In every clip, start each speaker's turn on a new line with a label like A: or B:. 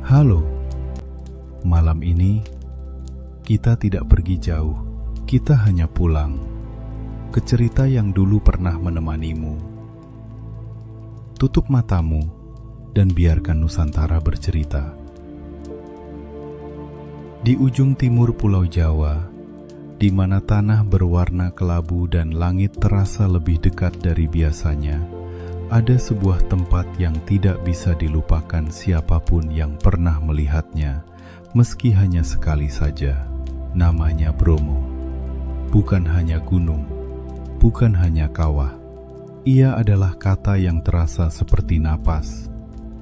A: Halo, malam ini kita tidak pergi jauh, kita hanya pulang ke cerita yang dulu pernah menemanimu. Tutup matamu dan biarkan Nusantara bercerita. Di ujung timur Pulau Jawa, di mana tanah berwarna kelabu dan langit terasa lebih dekat dari biasanya, ada sebuah tempat yang tidak bisa dilupakan siapapun yang pernah melihatnya, meski hanya sekali saja. Namanya Bromo. Bukan hanya gunung, bukan hanya kawah. Ia adalah kata yang terasa seperti napas,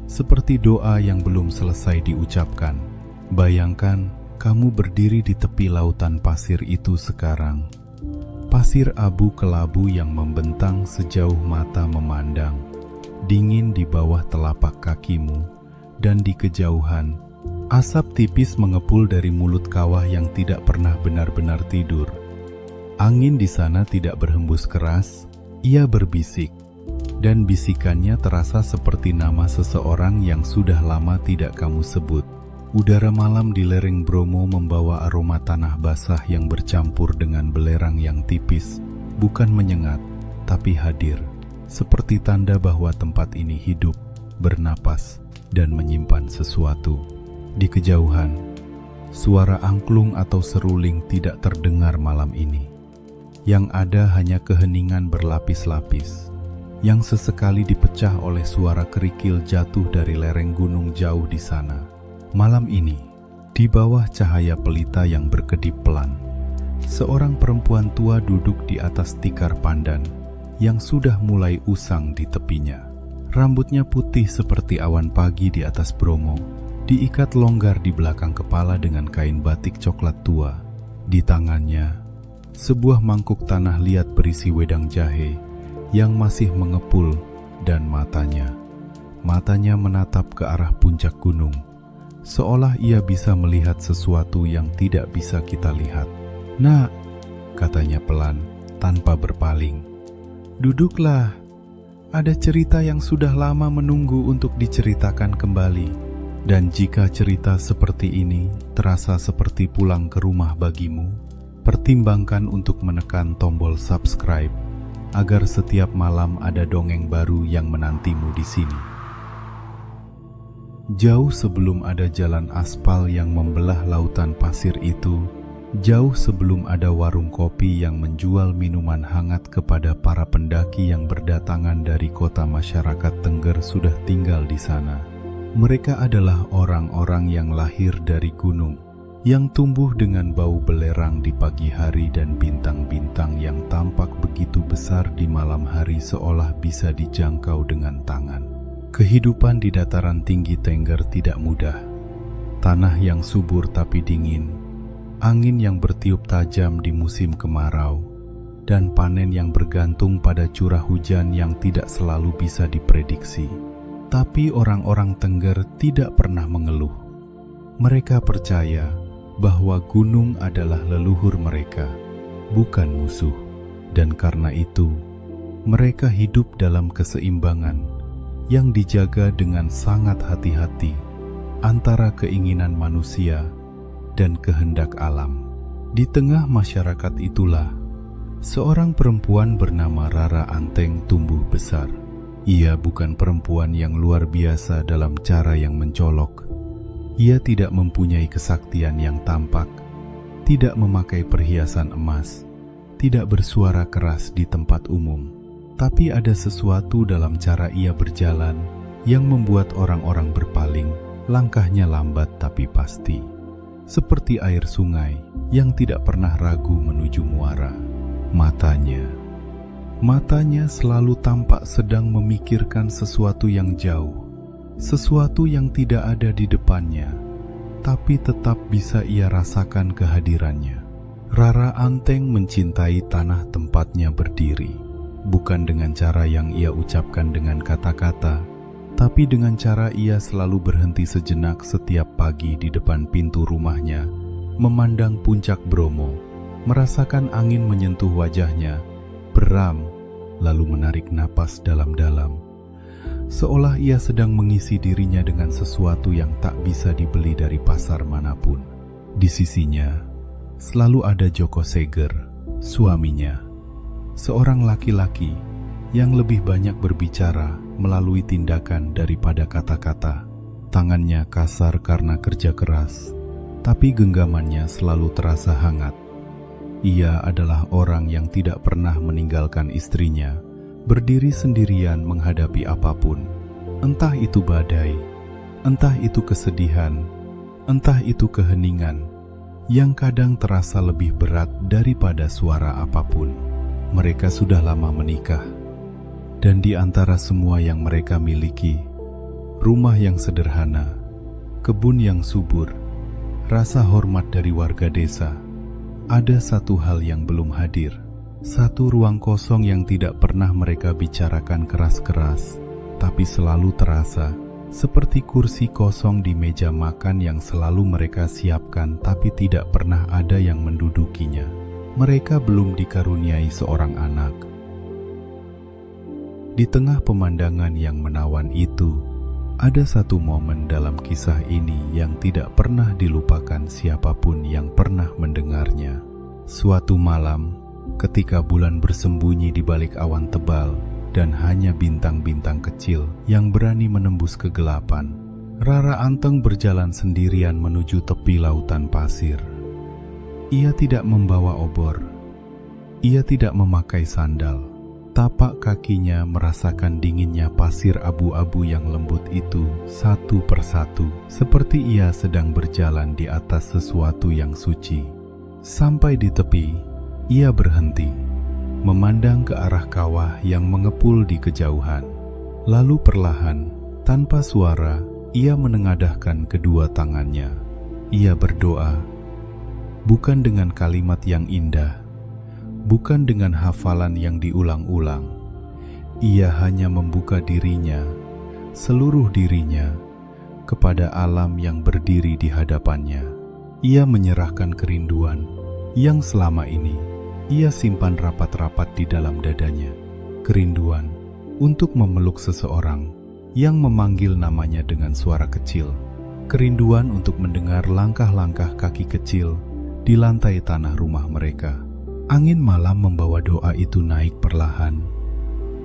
A: seperti doa yang belum selesai diucapkan. Bayangkan kamu berdiri di tepi lautan pasir itu sekarang. Pasir abu kelabu yang membentang sejauh mata memandang, dingin di bawah telapak kakimu, dan di kejauhan, asap tipis mengepul dari mulut kawah yang tidak pernah benar-benar tidur. Angin di sana tidak berhembus keras, ia berbisik, dan bisikannya terasa seperti nama seseorang yang sudah lama tidak kamu sebut. Udara malam di lereng Bromo membawa aroma tanah basah yang bercampur dengan belerang yang tipis, bukan menyengat, tapi hadir, seperti tanda bahwa tempat ini hidup, bernapas, dan menyimpan sesuatu. Di kejauhan, suara angklung atau seruling tidak terdengar malam ini. Yang ada hanya keheningan berlapis-lapis, yang sesekali dipecah oleh suara kerikil jatuh dari lereng gunung jauh di sana. Malam ini, di bawah cahaya pelita yang berkedip pelan, seorang perempuan tua duduk di atas tikar pandan yang sudah mulai usang di tepinya. Rambutnya putih seperti awan pagi di atas Bromo, diikat longgar di belakang kepala dengan kain batik coklat tua. Di tangannya, sebuah mangkuk tanah liat berisi wedang jahe yang masih mengepul, dan matanya menatap ke arah puncak gunung, seolah ia bisa melihat sesuatu yang tidak bisa kita lihat. "Nak," katanya pelan, tanpa berpaling. "Duduklah. Ada cerita yang sudah lama menunggu untuk diceritakan kembali. Dan jika cerita seperti ini terasa seperti pulang ke rumah bagimu, pertimbangkan untuk menekan tombol subscribe, agar setiap malam ada dongeng baru yang menantimu di sini." Jauh sebelum ada jalan aspal yang membelah lautan pasir itu, jauh sebelum ada warung kopi yang menjual minuman hangat kepada para pendaki yang berdatangan dari kota, masyarakat Tengger sudah tinggal di sana. Mereka adalah orang-orang yang lahir dari gunung, yang tumbuh dengan bau belerang di pagi hari dan bintang-bintang yang tampak begitu besar di malam hari seolah bisa dijangkau dengan tangan. Kehidupan di dataran tinggi Tengger tidak mudah. Tanah yang subur tapi dingin, angin yang bertiup tajam di musim kemarau, dan panen yang bergantung pada curah hujan yang tidak selalu bisa diprediksi. Tapi orang-orang Tengger tidak pernah mengeluh. Mereka percaya bahwa gunung adalah leluhur mereka, bukan musuh. Dan karena itu, mereka hidup dalam keseimbangan yang dijaga dengan sangat hati-hati antara keinginan manusia dan kehendak alam. Di tengah masyarakat itulah, seorang perempuan bernama Rara Anteng tumbuh besar. Ia bukan perempuan yang luar biasa dalam cara yang mencolok. Ia tidak mempunyai kesaktian yang tampak, tidak memakai perhiasan emas, tidak bersuara keras di tempat umum. Tapi ada sesuatu dalam cara ia berjalan yang membuat orang-orang berpaling, langkahnya lambat tapi pasti. Seperti air sungai yang tidak pernah ragu menuju muara. Matanya selalu tampak sedang memikirkan sesuatu yang jauh, sesuatu yang tidak ada di depannya, tapi tetap bisa ia rasakan kehadirannya. Rara Anteng mencintai tanah tempatnya berdiri. Bukan dengan cara yang ia ucapkan dengan kata-kata, tapi dengan cara ia selalu berhenti sejenak setiap pagi di depan pintu rumahnya, memandang puncak Bromo, merasakan angin menyentuh wajahnya, beram, lalu menarik napas dalam-dalam. seolah ia sedang mengisi dirinya dengan sesuatu yang tak bisa dibeli dari pasar manapun. Di sisinya, selalu ada Joko Seger, suaminya, seorang laki-laki yang lebih banyak berbicara melalui tindakan daripada kata-kata. Tangannya kasar karena kerja keras, tapi genggamannya selalu terasa hangat. Ia adalah orang yang tidak pernah meninggalkan istrinya, berdiri sendirian menghadapi apapun. Entah itu badai, entah itu kesedihan, entah itu keheningan, yang kadang terasa lebih berat daripada suara apapun. Mereka sudah lama menikah, dan di antara semua yang mereka miliki, rumah yang sederhana, kebun yang subur, rasa hormat dari warga desa, ada satu hal yang belum hadir. Satu ruang kosong yang tidak pernah mereka bicarakan keras-keras, tapi selalu terasa seperti kursi kosong di meja makan yang selalu mereka siapkan tapi tidak pernah ada yang mendudukinya. Mereka belum dikaruniai seorang anak. Di tengah pemandangan yang menawan itu, ada satu momen dalam kisah ini yang tidak pernah dilupakan siapapun yang pernah mendengarnya. Suatu malam, ketika bulan bersembunyi di balik awan tebal dan hanya bintang-bintang kecil yang berani menembus kegelapan, Rara Anteng berjalan sendirian menuju tepi lautan pasir. Ia tidak membawa obor. Ia tidak memakai sandal. Tapak kakinya merasakan dinginnya pasir abu-abu yang lembut itu satu persatu, seperti ia sedang berjalan di atas sesuatu yang suci. Sampai di tepi, ia berhenti, memandang ke arah kawah yang mengepul di kejauhan. Lalu perlahan, tanpa suara, ia menengadahkan kedua tangannya. Ia berdoa, bukan dengan kalimat yang indah, bukan dengan hafalan yang diulang-ulang. Ia hanya membuka dirinya, seluruh dirinya, kepada alam yang berdiri di hadapannya. Ia menyerahkan kerinduan yang selama ini ia simpan rapat-rapat di dalam dadanya. Kerinduan untuk memeluk seseorang yang memanggil namanya dengan suara kecil. Kerinduan untuk mendengar langkah-langkah kaki kecil di lantai tanah rumah mereka. Angin malam membawa doa itu naik perlahan,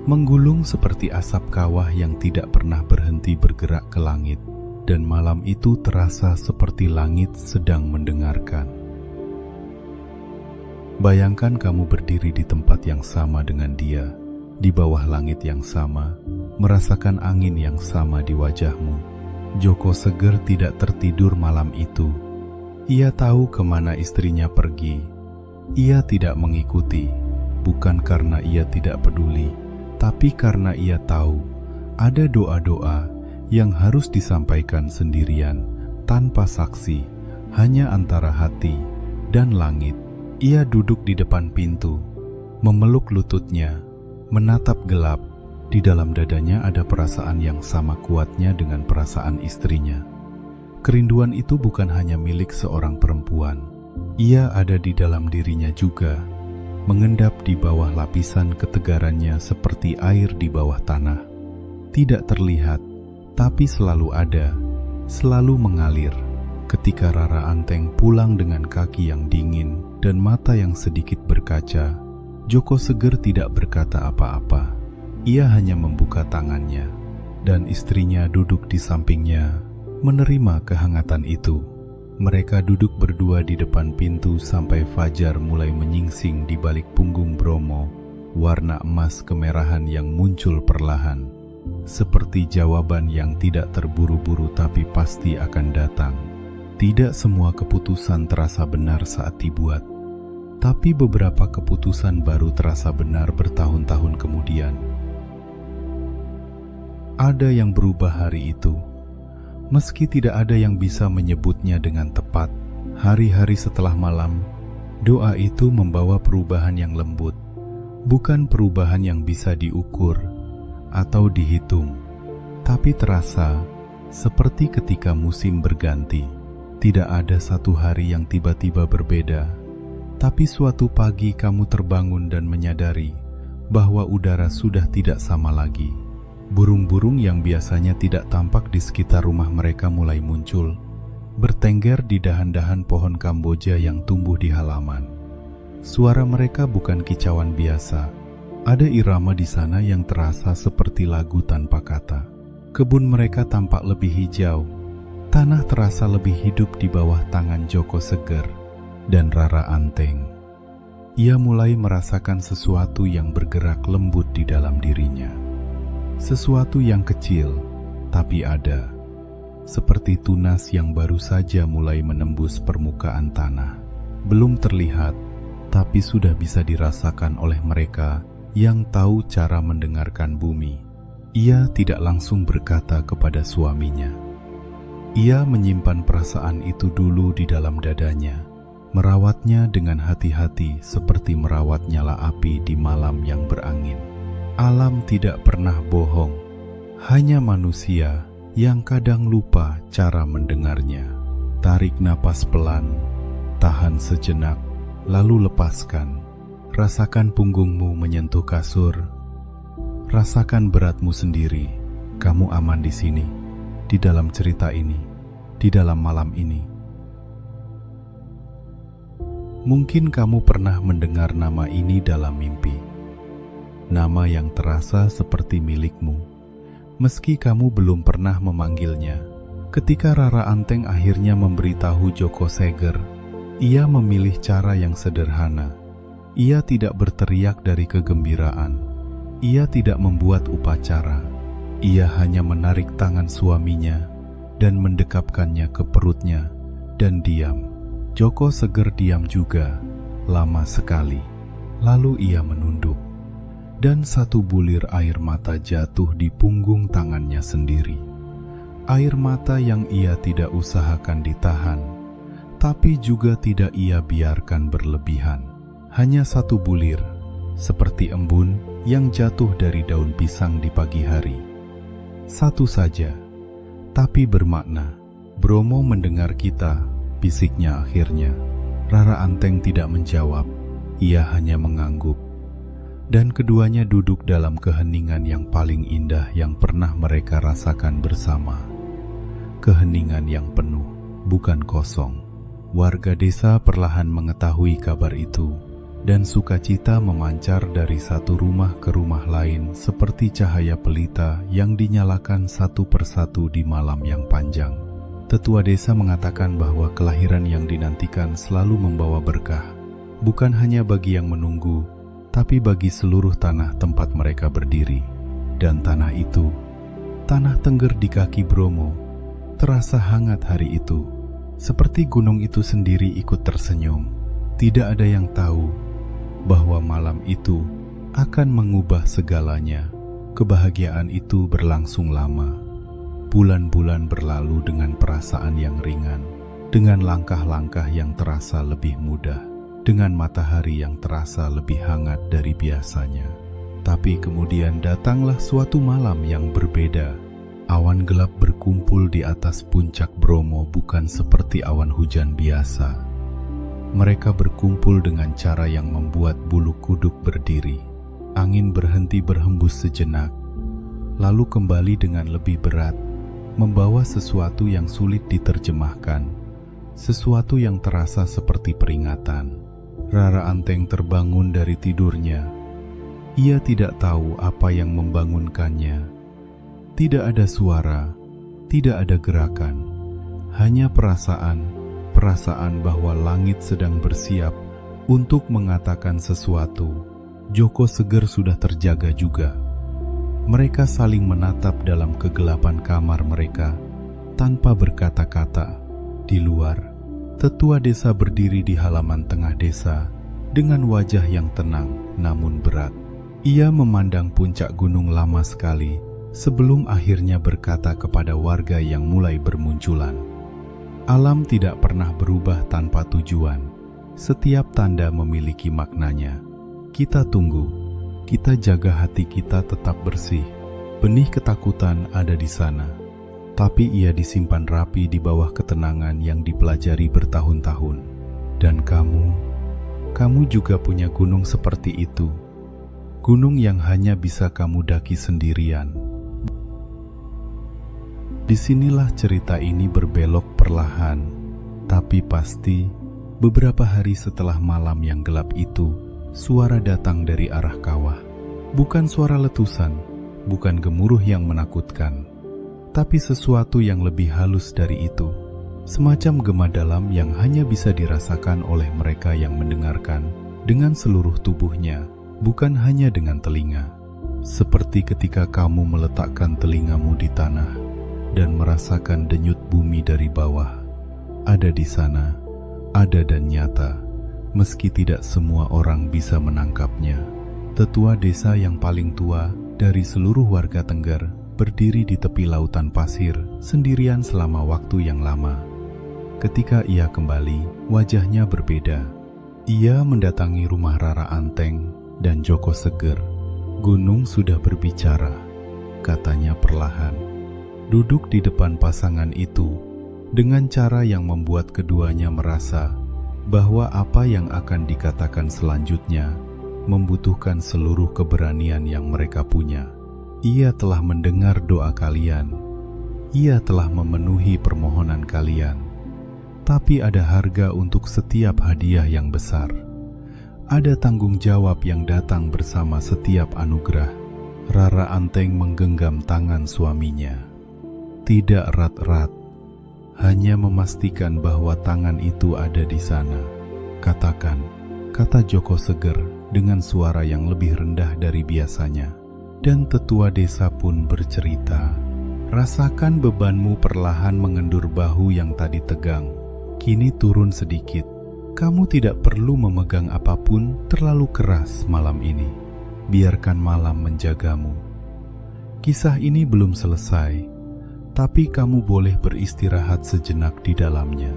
A: menggulung seperti asap kawah yang tidak pernah berhenti bergerak ke langit, dan malam itu terasa seperti langit sedang mendengarkan. Bayangkan kamu berdiri di tempat yang sama dengan dia, di bawah langit yang sama, merasakan angin yang sama di wajahmu. Joko Seger tidak tertidur malam itu. Ia tahu kemana istrinya pergi. Ia tidak mengikuti, bukan karena ia tidak peduli, tapi karena ia tahu ada doa-doa yang harus disampaikan sendirian, tanpa saksi, hanya antara hati dan langit. Ia duduk di depan pintu, memeluk lututnya, menatap gelap. Di dalam dadanya ada perasaan yang sama kuatnya dengan perasaan istrinya. Kerinduan itu bukan hanya milik seorang perempuan. Ia ada di dalam dirinya juga, mengendap di bawah lapisan ketegarannya seperti air di bawah tanah. Tidak terlihat, tapi selalu ada, selalu mengalir. Ketika Rara Anteng pulang dengan kaki yang dingin dan mata yang sedikit berkaca, Joko Seger tidak berkata apa-apa. Ia hanya membuka tangannya, dan istrinya duduk di sampingnya, menerima kehangatan itu. Mereka duduk berdua di depan pintu sampai fajar mulai menyingsing di balik punggung Bromo, warna emas kemerahan yang muncul perlahan, seperti jawaban yang tidak terburu-buru tapi pasti akan datang. Tidak semua keputusan terasa benar saat dibuat, tapi beberapa keputusan baru terasa benar bertahun-tahun kemudian. Ada yang berubah hari itu. Meski tidak ada yang bisa menyebutnya dengan tepat, hari-hari setelah malam, doa itu membawa perubahan yang lembut, bukan perubahan yang bisa diukur atau dihitung, tapi terasa seperti ketika musim berganti. Tidak ada satu hari yang tiba-tiba berbeda, tapi suatu pagi kamu terbangun dan menyadari bahwa udara sudah tidak sama lagi. Burung-burung yang biasanya tidak tampak di sekitar rumah mereka mulai muncul, bertengger di dahan-dahan pohon Kamboja yang tumbuh di halaman. Suara mereka bukan kicauan biasa. Ada irama di sana yang terasa seperti lagu tanpa kata. Kebun mereka tampak lebih hijau. Tanah terasa lebih hidup di bawah tangan Joko Seger dan Rara Anteng. Ia mulai merasakan sesuatu yang bergerak lembut di dalam dirinya. Sesuatu yang kecil, tapi ada. Seperti tunas yang baru saja mulai menembus permukaan tanah. Belum terlihat, tapi sudah bisa dirasakan oleh mereka yang tahu cara mendengarkan bumi. Ia tidak langsung berkata kepada suaminya. Ia menyimpan perasaan itu dulu di dalam dadanya, merawatnya dengan hati-hati seperti merawat nyala api di malam yang berangin. Alam tidak pernah bohong, hanya manusia yang kadang lupa cara mendengarnya. Tarik napas pelan, tahan sejenak, lalu lepaskan. Rasakan punggungmu menyentuh kasur. Rasakan beratmu sendiri. Kamu aman di sini, di dalam cerita ini, di dalam malam ini. Mungkin kamu pernah mendengar nama ini dalam mimpi. Nama yang terasa seperti milikmu, meski kamu belum pernah memanggilnya. Ketika Rara Anteng akhirnya memberitahu Joko Seger, ia memilih cara yang sederhana. Ia tidak berteriak dari kegembiraan. Ia tidak membuat upacara. Ia hanya menarik tangan suaminya dan mendekapkannya ke perutnya dan diam. Joko Seger diam juga, lama sekali. Lalu ia menunduk. Dan satu bulir air mata jatuh di punggung tangannya sendiri. Air mata yang ia tidak usahakan ditahan, tapi juga tidak ia biarkan berlebihan. Hanya satu bulir, seperti embun yang jatuh dari daun pisang di pagi hari. Satu saja, tapi bermakna. Bromo mendengar kita, bisiknya akhirnya. Rara Anteng tidak menjawab, ia hanya mengangguk. Dan keduanya duduk dalam keheningan yang paling indah yang pernah mereka rasakan bersama. Keheningan yang penuh, bukan kosong. Warga desa perlahan mengetahui kabar itu, dan sukacita memancar dari satu rumah ke rumah lain seperti cahaya pelita yang dinyalakan satu persatu di malam yang panjang. Tetua desa mengatakan bahwa kelahiran yang dinantikan selalu membawa berkah, bukan hanya bagi yang menunggu, tapi bagi seluruh tanah tempat mereka berdiri. Dan tanah itu, tanah Tengger di kaki Bromo, terasa hangat hari itu. Seperti gunung itu sendiri ikut tersenyum. Tidak ada yang tahu bahwa malam itu akan mengubah segalanya. Kebahagiaan itu berlangsung lama. Bulan-bulan berlalu dengan perasaan yang ringan, dengan langkah-langkah yang terasa lebih mudah, dengan matahari yang terasa lebih hangat dari biasanya. Tapi kemudian datanglah suatu malam yang berbeda. Awan gelap berkumpul di atas puncak Bromo bukan seperti awan hujan biasa. Mereka berkumpul dengan cara yang membuat bulu kuduk berdiri. Angin berhenti berhembus sejenak, lalu kembali dengan lebih berat, membawa sesuatu yang sulit diterjemahkan, sesuatu yang terasa seperti peringatan. Rara Anteng terbangun dari tidurnya. Ia tidak tahu apa yang membangunkannya. Tidak ada suara, tidak ada gerakan, hanya perasaan bahwa langit sedang bersiap untuk mengatakan sesuatu. Joko Seger sudah terjaga juga. Mereka saling menatap dalam kegelapan kamar mereka, tanpa berkata-kata. Di luar, tetua desa berdiri di halaman tengah desa dengan wajah yang tenang namun berat. Ia memandang puncak gunung lama sekali sebelum akhirnya berkata kepada warga yang mulai bermunculan. Alam tidak pernah berubah tanpa tujuan. Setiap tanda memiliki maknanya. Kita tunggu, kita jaga hati kita tetap bersih. Benih ketakutan ada di sana, tapi ia disimpan rapi di bawah ketenangan yang dipelajari bertahun-tahun. Dan kamu juga punya gunung seperti itu. Gunung yang hanya bisa kamu daki sendirian. Disinilah cerita ini berbelok perlahan, tapi pasti beberapa hari setelah malam yang gelap itu, suara datang dari arah kawah. Bukan suara letusan, bukan gemuruh yang menakutkan, tapi sesuatu yang lebih halus dari itu. Semacam gema dalam yang hanya bisa dirasakan oleh mereka yang mendengarkan dengan seluruh tubuhnya, bukan hanya dengan telinga. Seperti ketika kamu meletakkan telingamu di tanah dan merasakan denyut bumi dari bawah. Ada di sana, ada dan nyata, meski tidak semua orang bisa menangkapnya. Tetua desa yang paling tua dari seluruh warga Tengger berdiri di tepi lautan pasir sendirian selama waktu yang lama. Ketika ia kembali, wajahnya berbeda. Ia mendatangi rumah Rara Anteng dan Joko Seger. "Gunung sudah berbicara," katanya perlahan. Duduk di depan pasangan itu dengan cara yang membuat keduanya merasa bahwa apa yang akan dikatakan selanjutnya membutuhkan seluruh keberanian yang mereka punya. Ia telah mendengar doa kalian. Ia telah memenuhi permohonan kalian. Tapi ada harga untuk setiap hadiah yang besar. Ada tanggung jawab yang datang bersama setiap anugerah. Rara Anteng menggenggam tangan suaminya. Tidak erat-erat, hanya memastikan bahwa tangan itu ada di sana. "Katakan," kata Joko Seger dengan suara yang lebih rendah dari biasanya. Dan tetua desa pun bercerita, "Rasakan bebanmu perlahan mengendur bahu yang tadi tegang. Kini turun sedikit. Kamu tidak perlu memegang apapun terlalu keras malam ini. Biarkan malam menjagamu. Kisah ini belum selesai, tapi kamu boleh beristirahat sejenak di dalamnya."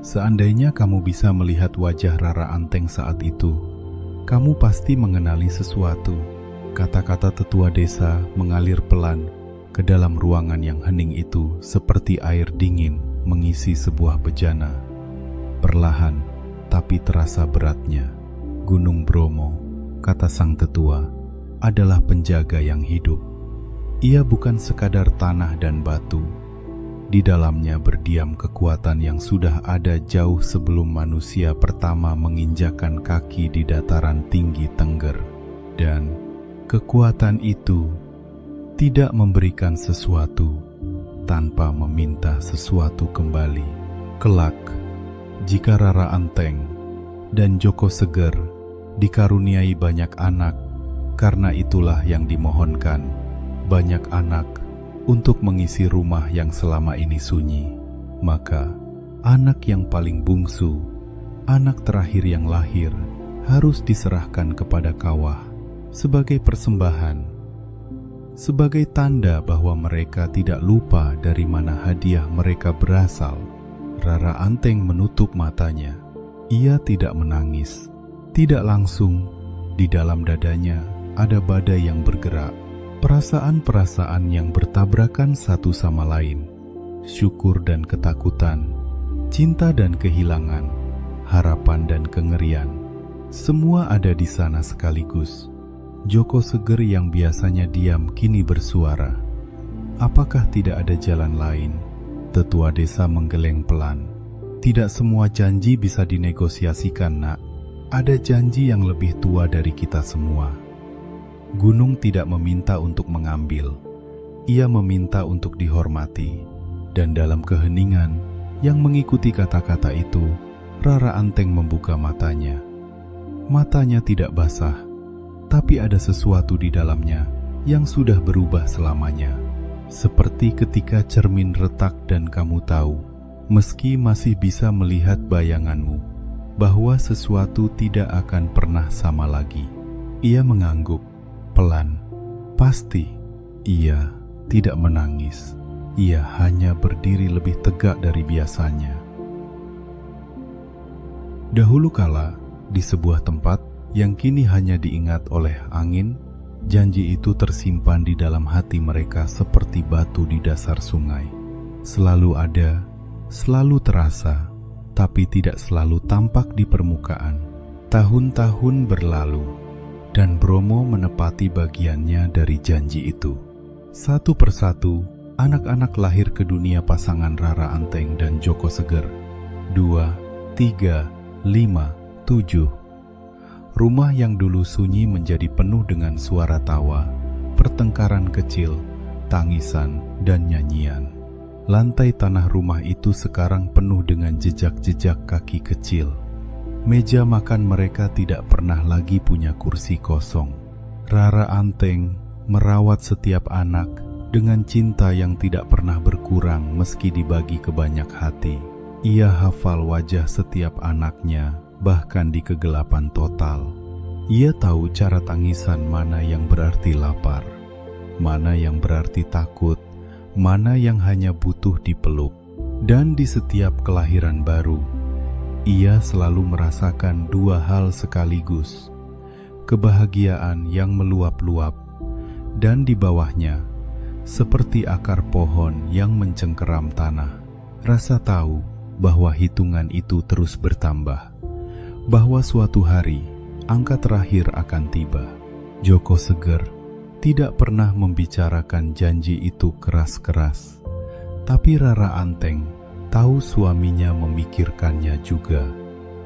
A: Seandainya kamu bisa melihat wajah Rara Anteng saat itu, kamu pasti mengenali sesuatu. Kata-kata tetua desa mengalir pelan ke dalam ruangan yang hening itu seperti air dingin mengisi sebuah bejana. Perlahan, tapi terasa beratnya. "Gunung Bromo," kata sang tetua, "adalah penjaga yang hidup. Ia bukan sekadar tanah dan batu. Di dalamnya berdiam kekuatan yang sudah ada jauh sebelum manusia pertama menginjakan kaki di dataran tinggi Tengger. Dan kekuatan itu tidak memberikan sesuatu tanpa meminta sesuatu kembali. Kelak, jika Rara Anteng dan Joko Seger dikaruniai banyak anak, karena itulah yang dimohonkan, banyak anak untuk mengisi rumah yang selama ini sunyi, maka anak yang paling bungsu, anak terakhir yang lahir, harus diserahkan kepada kawah sebagai persembahan, sebagai tanda bahwa mereka tidak lupa dari mana hadiah mereka berasal. Rara Anteng menutup matanya. Ia tidak menangis. Tidak langsung, di dalam dadanya ada badai yang bergerak. Perasaan-perasaan yang bertabrakan satu sama lain. Syukur dan ketakutan, cinta dan kehilangan, harapan dan kengerian. Semua ada di sana sekaligus. Joko Seger yang biasanya diam kini bersuara. "Apakah tidak ada jalan lain?" Tetua desa menggeleng pelan. "Tidak semua janji bisa dinegosiasikan, Nak. Ada janji yang lebih tua dari kita semua. Gunung tidak meminta untuk mengambil. Ia meminta untuk dihormati." Dan dalam keheningan yang mengikuti kata-kata itu, Rara Anteng membuka matanya. Matanya tidak basah, tapi ada sesuatu di dalamnya yang sudah berubah selamanya. Seperti ketika cermin retak dan kamu tahu, meski masih bisa melihat bayanganmu, bahwa sesuatu tidak akan pernah sama lagi. Ia mengangguk, pelan. Pasti, ia tidak menangis. Ia hanya berdiri lebih tegak dari biasanya. Dahulu kala, di sebuah tempat yang kini hanya diingat oleh angin, janji itu tersimpan di dalam hati mereka seperti batu di dasar sungai. Selalu ada, selalu terasa, tapi tidak selalu tampak di permukaan. Tahun-tahun berlalu, dan Bromo menepati bagiannya dari janji itu. Satu persatu, anak-anak lahir ke dunia pasangan Rara Anteng dan Joko Seger. 2, 3, 5, 7. Rumah yang dulu sunyi menjadi penuh dengan suara tawa, pertengkaran kecil, tangisan, dan nyanyian. Lantai tanah rumah itu sekarang penuh dengan jejak-jejak kaki kecil. Meja makan mereka tidak pernah lagi punya kursi kosong. Rara Anteng merawat setiap anak dengan cinta yang tidak pernah berkurang meski dibagi ke banyak hati. Ia hafal wajah setiap anaknya, bahkan di kegelapan total. Ia tahu cara tangisan mana yang berarti lapar, mana yang berarti takut, mana yang hanya butuh dipeluk. Dan di setiap kelahiran baru, ia selalu merasakan dua hal sekaligus: kebahagiaan yang meluap-luap, dan di bawahnya, seperti akar pohon yang mencengkeram tanah, rasa tahu bahwa hitungan itu terus bertambah, bahwa suatu hari angka terakhir akan tiba. Joko Seger tidak pernah membicarakan janji itu keras-keras, tapi Rara Anteng tahu suaminya memikirkannya juga.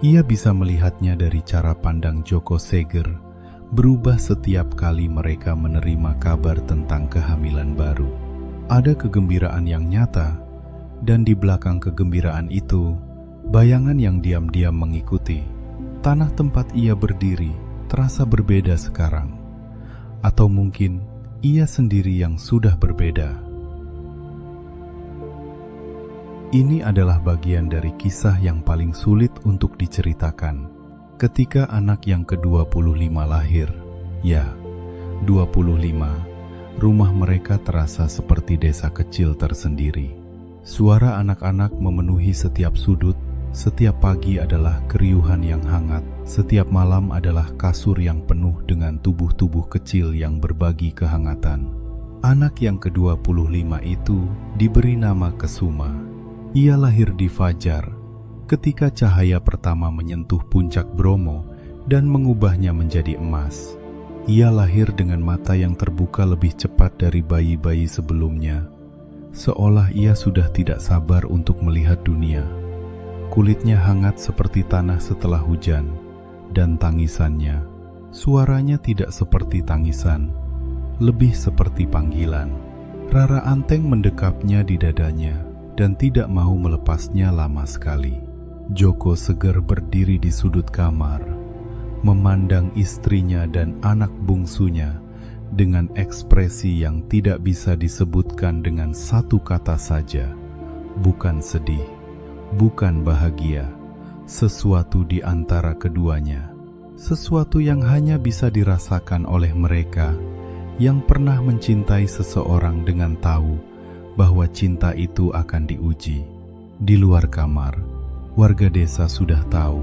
A: Ia bisa melihatnya dari cara pandang Joko Seger berubah setiap kali mereka menerima kabar tentang kehamilan baru. Ada kegembiraan yang nyata, dan di belakang kegembiraan itu, bayangan yang diam-diam mengikuti. Tanah tempat ia berdiri terasa berbeda sekarang, atau mungkin ia sendiri yang sudah berbeda. Ini adalah bagian dari kisah yang paling sulit untuk diceritakan. Ketika anak yang ke-25 lahir, ya, 25, rumah mereka terasa seperti desa kecil tersendiri. Suara anak-anak memenuhi setiap sudut, setiap pagi adalah keriuhan yang hangat, setiap malam adalah kasur yang penuh dengan tubuh-tubuh kecil yang berbagi kehangatan. Anak yang ke-25 itu diberi nama Kesuma. Ia lahir di fajar, ketika cahaya pertama menyentuh puncak Bromo dan mengubahnya menjadi emas. Ia lahir dengan mata yang terbuka lebih cepat dari bayi-bayi sebelumnya, seolah ia sudah tidak sabar untuk melihat dunia. Kulitnya hangat seperti tanah setelah hujan, dan tangisannya, suaranya tidak seperti tangisan, lebih seperti panggilan. Rara Anteng mendekapnya di dadanya dan tidak mau melepasnya lama sekali. Joko Seger berdiri di sudut kamar, memandang istrinya dan anak bungsunya dengan ekspresi yang tidak bisa disebutkan dengan satu kata saja. Bukan sedih, bukan bahagia, sesuatu di antara keduanya. Sesuatu yang hanya bisa dirasakan oleh mereka yang pernah mencintai seseorang dengan tahu bahwa cinta itu akan diuji. Di luar kamar, warga desa sudah tahu.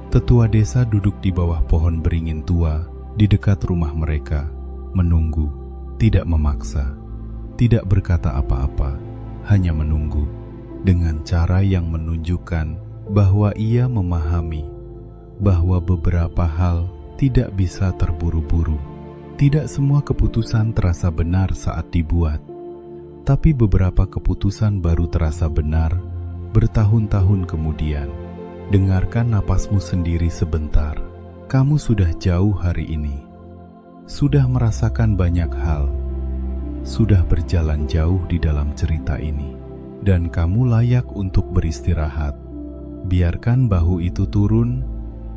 A: Tetua desa duduk di bawah pohon beringin tua di dekat rumah mereka, menunggu, tidak memaksa, tidak berkata apa-apa, hanya menunggu, dengan cara yang menunjukkan bahwa ia memahami bahwa beberapa hal tidak bisa terburu-buru. Tidak semua keputusan terasa benar saat dibuat, tapi beberapa keputusan baru terasa benar bertahun-tahun kemudian. Dengarkan napasmu sendiri sebentar. Kamu sudah jauh hari ini, sudah merasakan banyak hal, sudah berjalan jauh di dalam cerita ini, dan kamu layak untuk beristirahat. Biarkan bahu itu turun,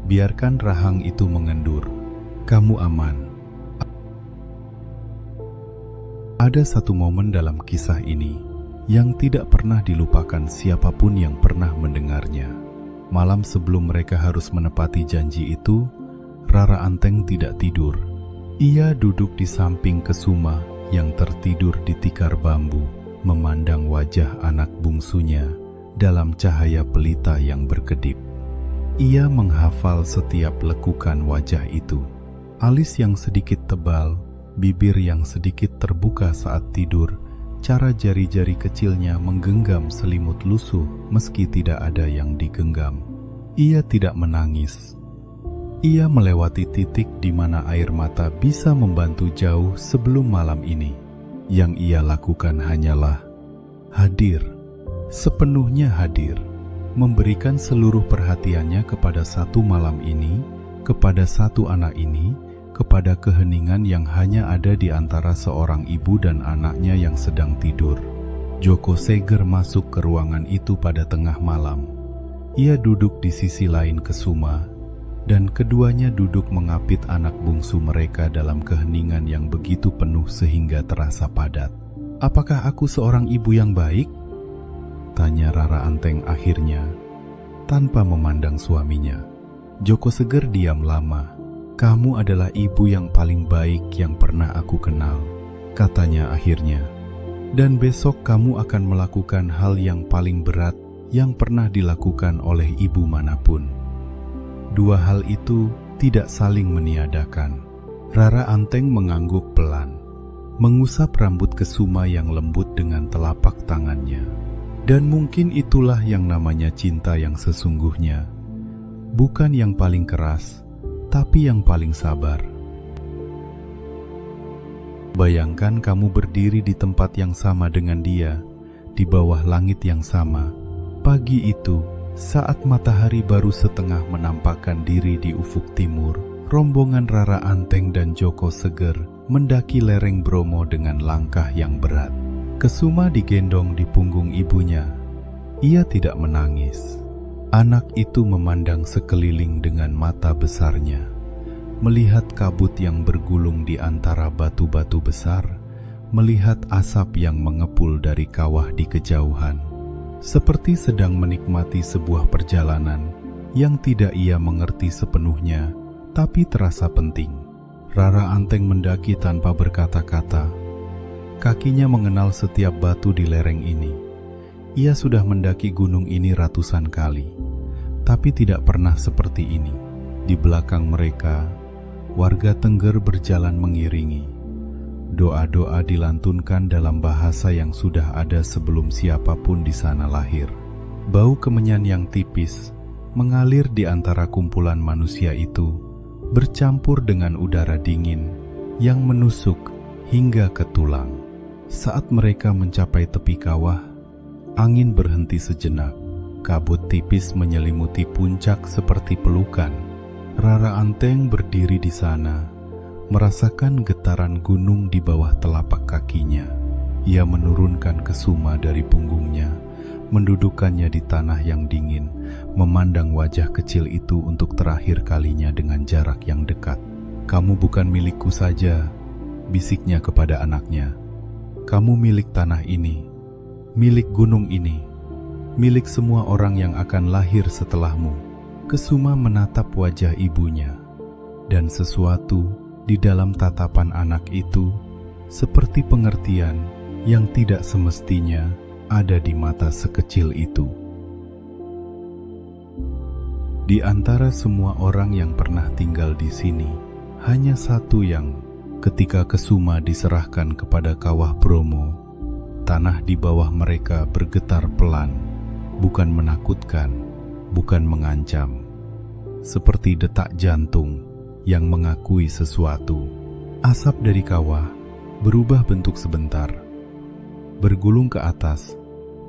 A: biarkan rahang itu mengendur. Kamu aman. Ada satu momen dalam kisah ini yang tidak pernah dilupakan siapapun yang pernah mendengarnya. Malam sebelum mereka harus menepati janji itu, Rara Anteng tidak tidur. Ia duduk di samping Kesuma yang tertidur di tikar bambu, memandang wajah anak bungsunya dalam cahaya pelita yang berkedip. Ia menghafal setiap lekukan wajah itu. Alis yang sedikit tebal, bibir yang sedikit terbuka saat tidur, cara jari-jari kecilnya menggenggam selimut lusuh meski tidak ada yang digenggam. Ia tidak menangis. Ia melewati titik di mana air mata bisa membantu jauh sebelum malam ini. Yang ia lakukan hanyalah hadir, sepenuhnya hadir, memberikan seluruh perhatiannya kepada satu malam ini, kepada satu anak ini, kepada keheningan yang hanya ada di antara seorang ibu dan anaknya yang sedang tidur. Joko Seger masuk ke ruangan itu pada tengah malam. Ia duduk di sisi lain Kesuma, dan keduanya duduk mengapit anak bungsu mereka dalam keheningan yang begitu penuh sehingga terasa padat. "Apakah aku seorang ibu yang baik?" tanya Rara Anteng akhirnya, tanpa memandang suaminya. Joko Seger diam lama. "Kamu adalah ibu yang paling baik yang pernah aku kenal," katanya akhirnya. "Dan besok kamu akan melakukan hal yang paling berat yang pernah dilakukan oleh ibu manapun." Dua hal itu tidak saling meniadakan. Rara Anteng mengangguk pelan, mengusap rambut Kesuma yang lembut dengan telapak tangannya. Dan mungkin itulah yang namanya cinta yang sesungguhnya. Bukan yang paling keras, tapi yang paling sabar. Bayangkan kamu berdiri di tempat yang sama dengan dia, di bawah langit yang sama. Pagi itu, saat matahari baru setengah menampakkan diri di ufuk timur, rombongan Rara Anteng dan Joko Seger mendaki lereng Bromo dengan langkah yang berat. Kesuma digendong di punggung ibunya. Ia tidak menangis. Anak itu memandang sekeliling dengan mata besarnya, melihat kabut yang bergulung di antara batu-batu besar, melihat asap yang mengepul dari kawah di kejauhan. Seperti sedang menikmati sebuah perjalanan yang tidak ia mengerti sepenuhnya, tapi terasa penting. Rara Anteng mendaki tanpa berkata-kata. Kakinya mengenal setiap batu di lereng ini. Ia sudah mendaki gunung ini ratusan kali, tapi tidak pernah seperti ini. Di belakang mereka, warga Tengger berjalan mengiringi. Doa-doa dilantunkan dalam bahasa yang sudah ada sebelum siapapun di sana lahir. Bau kemenyan yang tipis mengalir di antara kumpulan manusia itu, bercampur dengan udara dingin yang menusuk hingga ke tulang. Saat mereka mencapai tepi kawah, angin berhenti sejenak. Kabut tipis menyelimuti puncak seperti pelukan. Rara Anteng berdiri di sana, merasakan getaran gunung di bawah telapak kakinya. Ia menurunkan Kesuma dari punggungnya, mendudukkannya di tanah yang dingin, memandang wajah kecil itu untuk terakhir kalinya dengan jarak yang dekat. "Kamu bukan milikku saja," bisiknya kepada anaknya. "Kamu milik tanah ini, milik gunung ini, milik semua orang yang akan lahir setelahmu." Kesuma menatap wajah ibunya, dan sesuatu di dalam tatapan anak itu seperti pengertian yang tidak semestinya ada di mata sekecil itu. Di antara semua orang yang pernah tinggal di sini, hanya satu yang ketika Kesuma diserahkan kepada kawah Bromo, tanah di bawah mereka bergetar pelan, bukan menakutkan, bukan mengancam, seperti detak jantung yang mengakui sesuatu. Asap dari kawah berubah bentuk sebentar, bergulung ke atas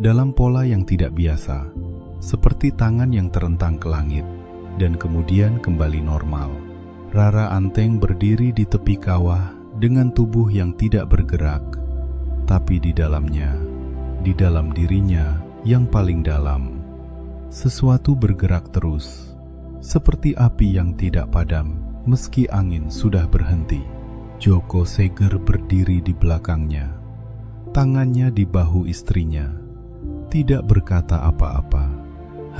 A: dalam pola yang tidak biasa, seperti tangan yang terentang ke langit, dan kemudian kembali normal. Rara Anteng berdiri di tepi kawah dengan tubuh yang tidak bergerak, tapi di dalamnya, di dalam dirinya yang paling dalam, sesuatu bergerak terus, seperti api yang tidak padam meski angin sudah berhenti. Joko Seger berdiri di belakangnya, tangannya di bahu istrinya, tidak berkata apa-apa,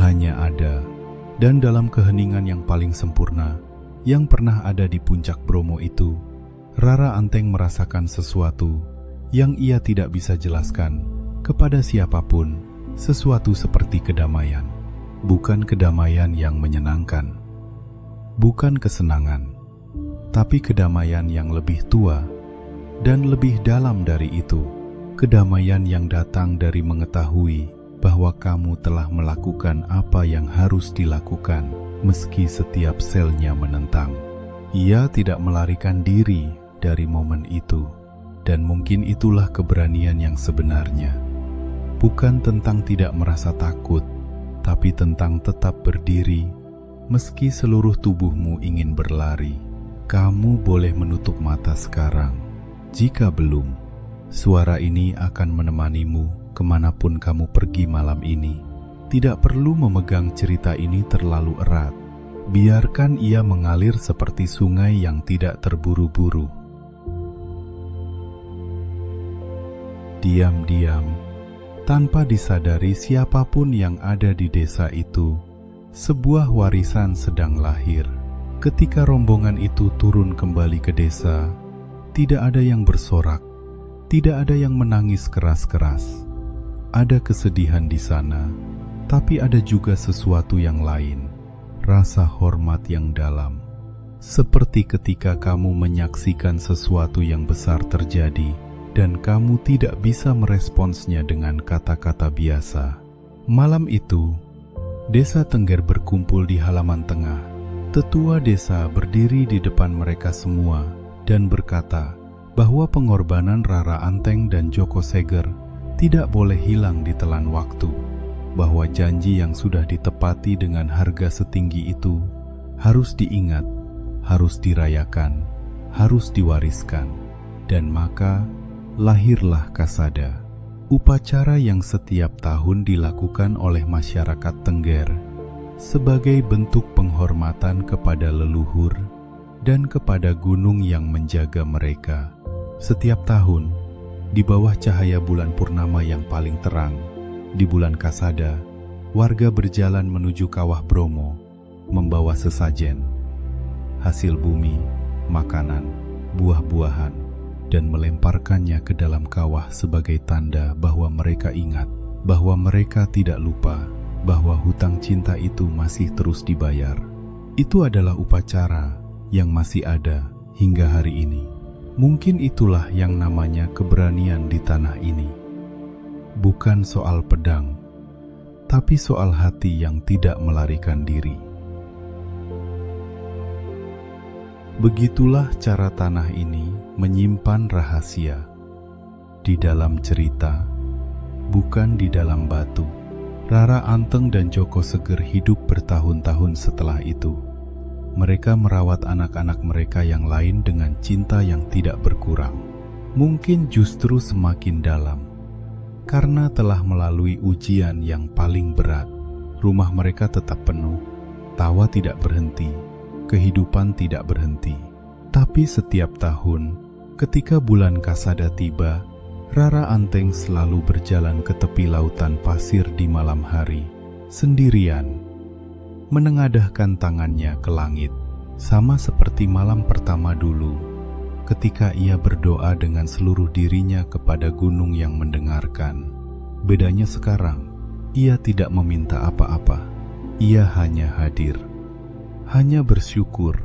A: hanya ada, dan dalam keheningan yang paling sempurna yang pernah ada di puncak Bromo itu, Rara Anteng merasakan sesuatu yang ia tidak bisa jelaskan kepada siapapun, sesuatu seperti kedamaian. Bukan kedamaian yang menyenangkan, bukan kesenangan, tapi kedamaian yang lebih tua dan lebih dalam dari itu. Kedamaian yang datang dari mengetahui bahwa kamu telah melakukan apa yang harus dilakukan, meski setiap selnya menentang. Ia tidak melarikan diri dari momen itu, Dan mungkin itulah keberanian yang sebenarnya. Bukan tentang tidak merasa takut, tapi tentang tetap berdiri, meski seluruh tubuhmu ingin berlari. Kamu boleh menutup mata sekarang. Jika belum, suara ini akan menemanimu kemanapun kamu pergi malam ini. Tidak perlu memegang cerita ini terlalu erat. Biarkan ia mengalir seperti sungai yang tidak terburu-buru. Diam-diam, tanpa disadari siapapun yang ada di desa itu, sebuah warisan sedang lahir. Ketika rombongan itu turun kembali ke desa, tidak ada yang bersorak, tidak ada yang menangis keras-keras. Ada kesedihan di sana, tapi ada juga sesuatu yang lain, rasa hormat yang dalam. Seperti ketika kamu menyaksikan sesuatu yang besar terjadi, dan kamu tidak bisa meresponsnya dengan kata-kata biasa. Malam itu, Desa Tengger berkumpul di halaman tengah. Tetua desa berdiri di depan mereka semua dan berkata bahwa pengorbanan Rara Anteng dan Joko Seger tidak boleh hilang ditelan waktu, bahwa janji yang sudah ditepati dengan harga setinggi itu harus diingat, harus dirayakan, harus diwariskan. Dan maka lahirlah Kasada, upacara yang setiap tahun dilakukan oleh masyarakat Tengger sebagai bentuk penghormatan kepada leluhur dan kepada gunung yang menjaga mereka. Setiap tahun, di bawah cahaya bulan purnama yang paling terang, di bulan Kasada, warga berjalan menuju Kawah Bromo, membawa sesajen, hasil bumi, makanan, buah-buahan, dan melemparkannya ke dalam kawah sebagai tanda bahwa mereka ingat, bahwa mereka tidak lupa, bahwa hutang cinta itu masih terus dibayar. Itu adalah upacara yang masih ada hingga hari ini. Mungkin itulah yang namanya keberanian di tanah ini. Bukan soal pedang, tapi soal hati yang tidak melarikan diri. Begitulah cara tanah ini menyimpan rahasia di dalam cerita, bukan di dalam batu. Rara Anteng dan Joko Seger hidup bertahun-tahun setelah itu. Mereka merawat anak-anak mereka yang lain dengan cinta yang tidak berkurang. Mungkin justru semakin dalam, karena telah melalui ujian yang paling berat. Rumah mereka tetap penuh, tawa tidak berhenti, kehidupan tidak berhenti. Tapi setiap tahun, ketika bulan Kasada tiba, Rara Anteng selalu berjalan ke tepi lautan pasir di malam hari, sendirian, menengadahkan tangannya ke langit, sama seperti malam pertama dulu, ketika ia berdoa dengan seluruh dirinya kepada gunung yang mendengarkan. Bedanya sekarang, ia tidak meminta apa-apa, ia hanya hadir, hanya bersyukur,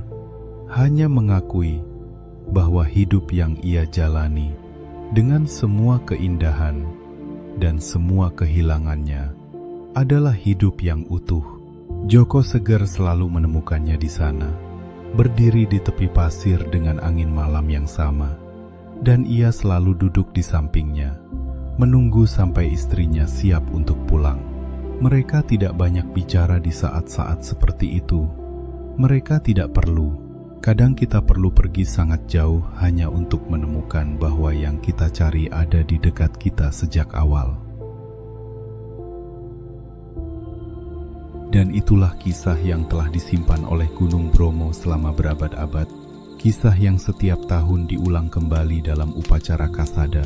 A: hanya mengakui bahwa hidup yang ia jalani dengan semua keindahan dan semua kehilangannya adalah hidup yang utuh. Joko Seger selalu menemukannya di sana, berdiri di tepi pasir dengan angin malam yang sama, dan ia selalu duduk di sampingnya, menunggu sampai istrinya siap untuk pulang. Mereka tidak banyak bicara di saat-saat seperti itu. Mereka tidak perlu. Kadang kita perlu pergi sangat jauh hanya untuk menemukan bahwa yang kita cari ada di dekat kita sejak awal. Dan itulah kisah yang telah disimpan oleh Gunung Bromo selama berabad-abad. Kisah yang setiap tahun diulang kembali dalam upacara Kasada.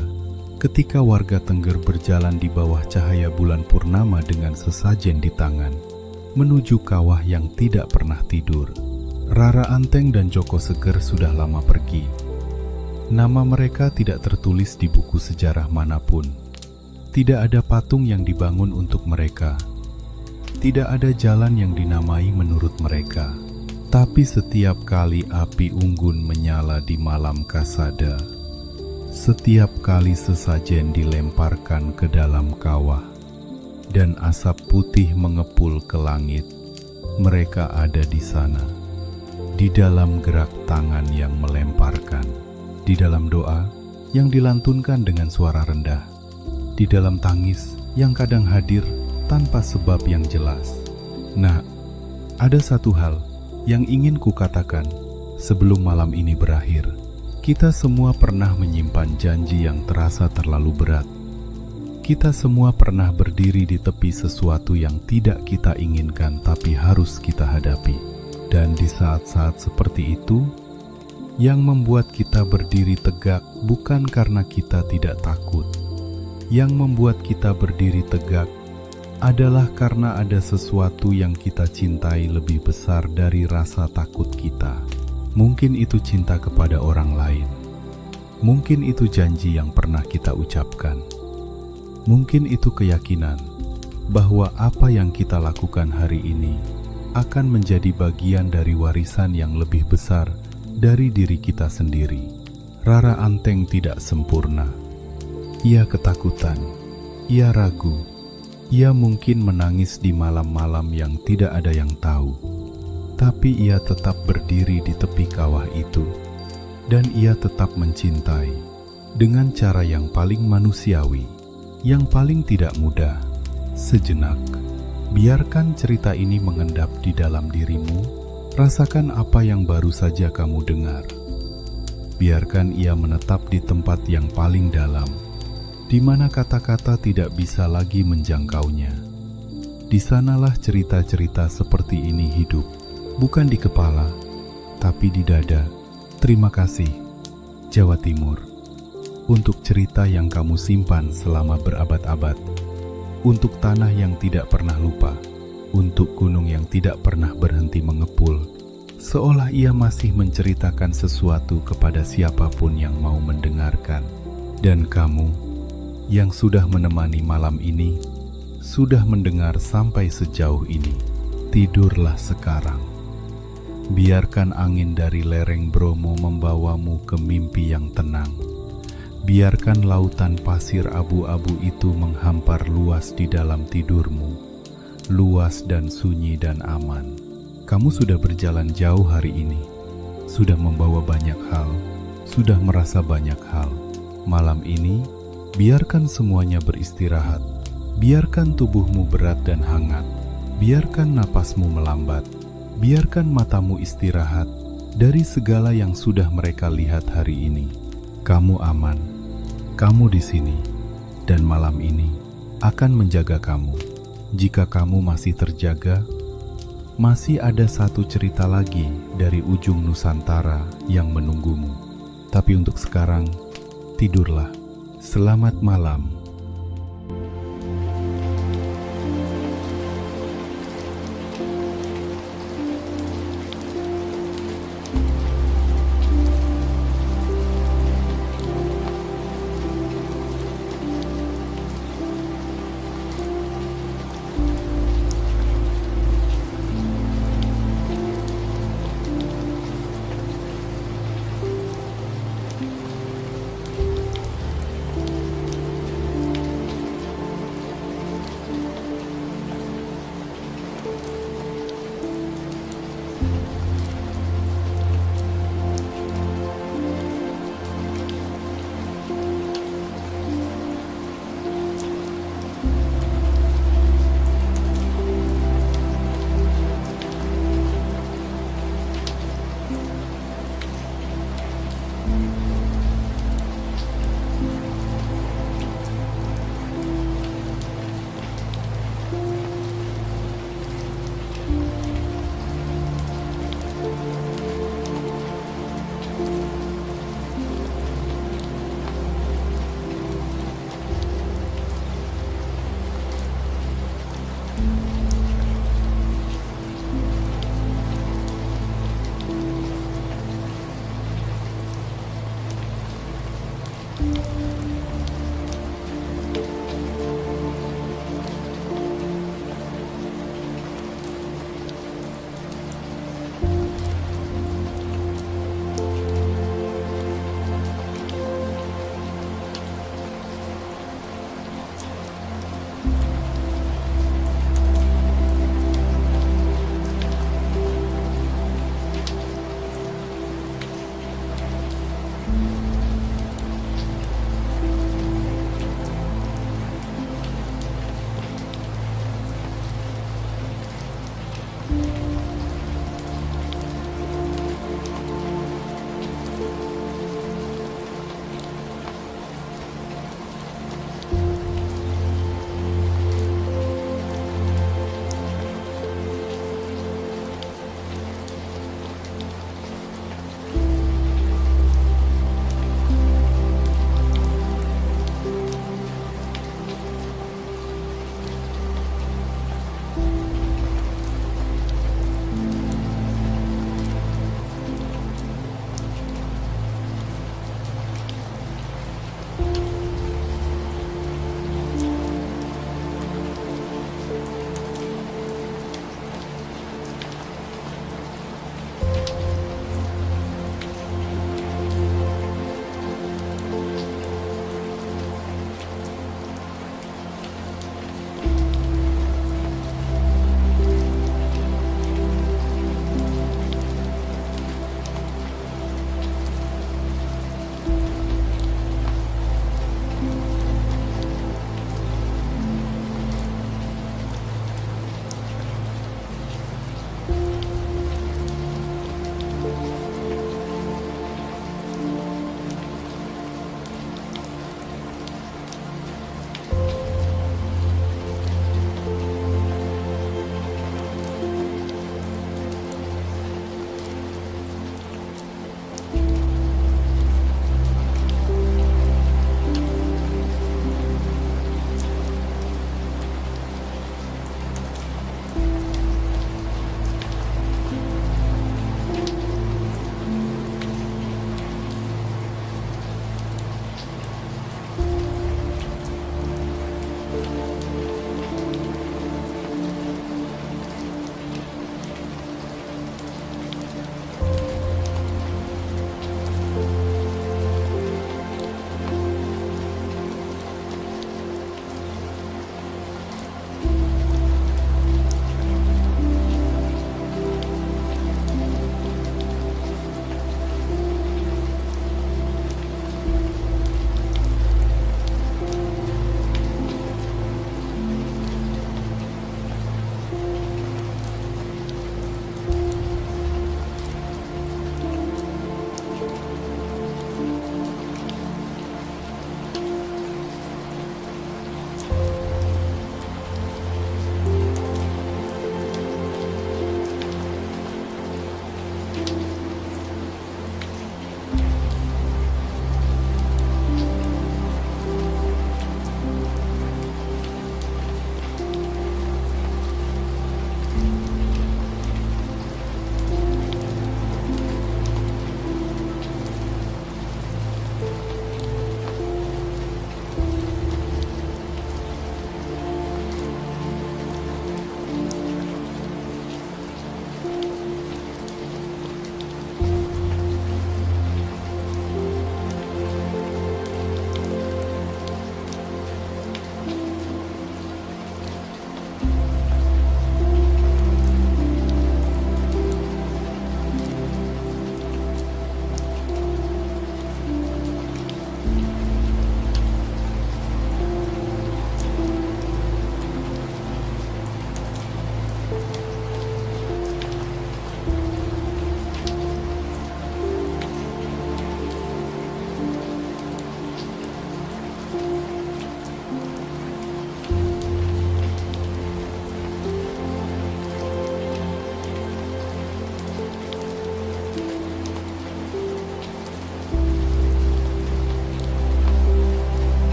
A: Ketika warga Tengger berjalan di bawah cahaya bulan purnama dengan sesajen di tangan, menuju kawah yang tidak pernah tidur. Rara Anteng dan Joko Seger sudah lama pergi. Nama mereka tidak tertulis di buku sejarah manapun. Tidak ada patung yang dibangun untuk mereka. Tidak ada jalan yang dinamai menurut mereka. Tapi setiap kali api unggun menyala di malam Kasada, setiap kali sesajen dilemparkan ke dalam kawah, dan asap putih mengepul ke langit, mereka ada di sana. Di dalam gerak tangan yang melemparkan, di dalam doa, yang dilantunkan dengan suara rendah, di dalam tangis yang kadang hadir tanpa sebab yang jelas. Nah, ada satu hal yang ingin kukatakan sebelum malam ini berakhir. Kita semua pernah menyimpan janji yang terasa terlalu berat. Kita semua pernah berdiri di tepi sesuatu yang tidak kita inginkan tapi harus kita hadapi. Dan di saat-saat seperti itu, yang membuat kita berdiri tegak bukan karena kita tidak takut. Yang membuat kita berdiri tegak adalah karena ada sesuatu yang kita cintai lebih besar dari rasa takut kita. Mungkin itu cinta kepada orang lain. Mungkin itu janji yang pernah kita ucapkan. Mungkin itu keyakinan bahwa apa yang kita lakukan hari ini akan menjadi bagian dari warisan yang lebih besar dari diri kita sendiri. Rara Anteng tidak sempurna. Ia ketakutan, ia ragu, ia mungkin menangis di malam-malam yang tidak ada yang tahu. Tapi ia tetap berdiri di tepi kawah itu, dan ia tetap mencintai dengan cara yang paling manusiawi, yang paling tidak mudah. Sejenak, biarkan cerita ini mengendap di dalam dirimu. Rasakan apa yang baru saja kamu dengar. Biarkan ia menetap di tempat yang paling dalam, di mana kata-kata tidak bisa lagi menjangkaunya. Di sanalah cerita-cerita seperti ini hidup. Bukan di kepala, tapi di dada. Terima kasih, Jawa Timur, untuk cerita yang kamu simpan selama berabad-abad, untuk tanah yang tidak pernah lupa, untuk gunung yang tidak pernah berhenti mengepul, seolah ia masih menceritakan sesuatu kepada siapapun yang mau mendengarkan. Dan kamu, yang sudah menemani malam ini, sudah mendengar sampai sejauh ini, tidurlah sekarang. Biarkan angin dari lereng Bromo membawamu ke mimpi yang tenang. Biarkan lautan pasir abu-abu itu menghampar luas di dalam tidurmu, luas dan sunyi dan aman. Kamu sudah berjalan jauh hari ini, sudah membawa banyak hal, sudah merasa banyak hal. Malam ini, biarkan semuanya beristirahat. Biarkan tubuhmu berat dan hangat. Biarkan napasmu melambat. Biarkan matamu istirahat dari segala yang sudah mereka lihat hari ini. Kamu aman, kamu di sini, dan malam ini akan menjaga kamu. Jika kamu masih terjaga, masih ada satu cerita lagi dari ujung Nusantara yang menunggumu. Tapi untuk sekarang, tidurlah. Selamat malam.